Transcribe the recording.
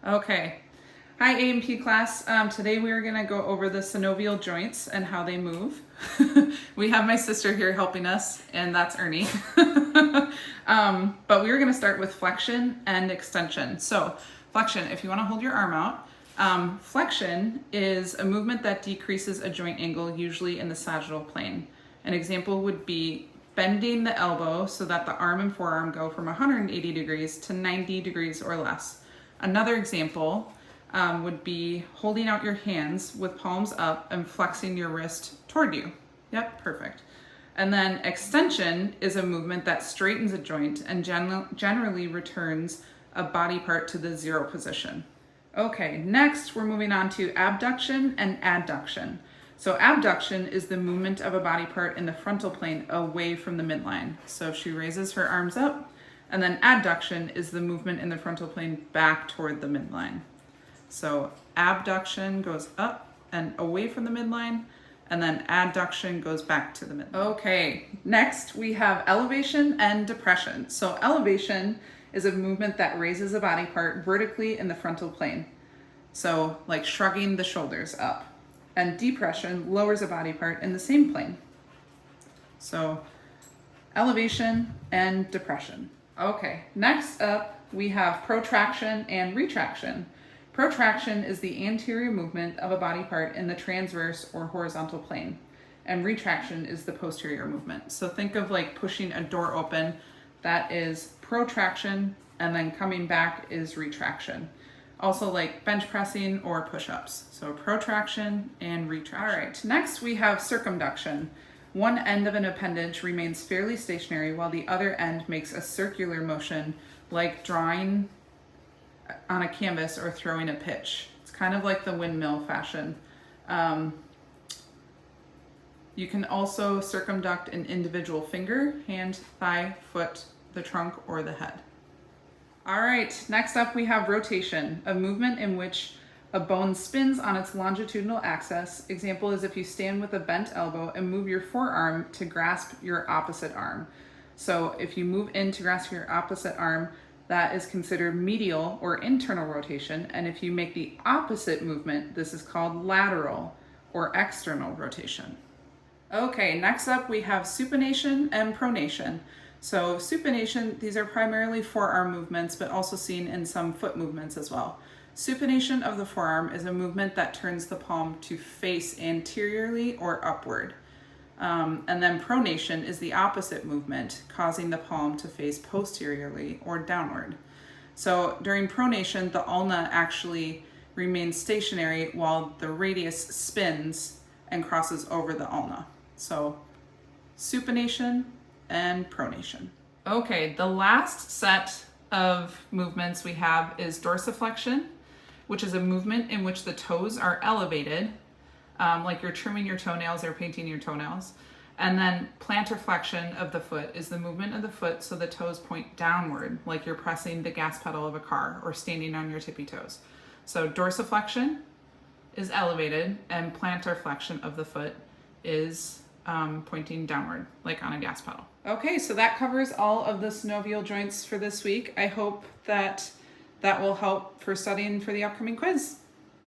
Okay. Hi, A&P class. Today we are going to go over the synovial joints and how they move. We have my sister here helping us, and that's Ernie. But we're going to start with flexion and extension. So flexion, if you want to hold your arm out, flexion is a movement that decreases a joint angle, usually in the sagittal plane. An example would be bending the elbow so that the arm and forearm go from 180 degrees to 90 degrees or less. Another example would be holding out your hands with palms up and flexing your wrist toward you. Yep, perfect. And then extension is a movement that straightens a joint and generally returns a body part to the zero position. Okay, next we're moving on to abduction and adduction. So abduction is the movement of a body part in the frontal plane away from the midline. So if she raises her arms up, and then adduction is the movement in the frontal plane back toward the midline. So abduction goes up and away from the midline, and then adduction goes back to the midline. Okay, next we have elevation and depression. So elevation is a movement that raises a body part vertically in the frontal plane. So like shrugging the shoulders up. And depression lowers a body part in the same plane. So elevation and depression. Okay, next up we have protraction and retraction. Protraction is the anterior movement of a body part in the transverse or horizontal plane, and retraction is the posterior movement. So think of like pushing a door open, that is protraction, and then coming back is retraction. Also like bench pressing or push-ups. So protraction and retraction. All right, next we have circumduction. One end of an appendage remains fairly stationary while the other end makes a circular motion, like drawing on a canvas or throwing a pitch. It's kind of like the windmill fashion. You can also circumduct an individual finger, hand, thigh, foot, the trunk, or the head. All right, next up we have rotation, a movement in which a bone spins on its longitudinal axis. Example is if you stand with a bent elbow and move your forearm to grasp your opposite arm. So if you move in to grasp your opposite arm, that is considered medial or internal rotation. And if you make the opposite movement, this is called lateral or external rotation. Okay, next up we have supination and pronation. So supination, these are primarily forearm movements, but also seen in some foot movements as well. Supination of the forearm is a movement that turns the palm to face anteriorly or upward. And then pronation is the opposite movement, causing the palm to face posteriorly or downward. So during pronation, the ulna actually remains stationary while the radius spins and crosses over the ulna. So supination and pronation. Okay, the last set of movements we have is dorsiflexion, which is a movement in which the toes are elevated, like you're trimming your toenails or painting your toenails. And then plantar flexion of the foot is the movement of the foot so the toes point downward, like you're pressing the gas pedal of a car or standing on your tippy toes. So dorsiflexion is elevated, and plantar flexion of the foot is pointing downward, like on a gas pedal. Okay, so that covers all of the synovial joints for this week. I hope that will help for studying for the upcoming quiz.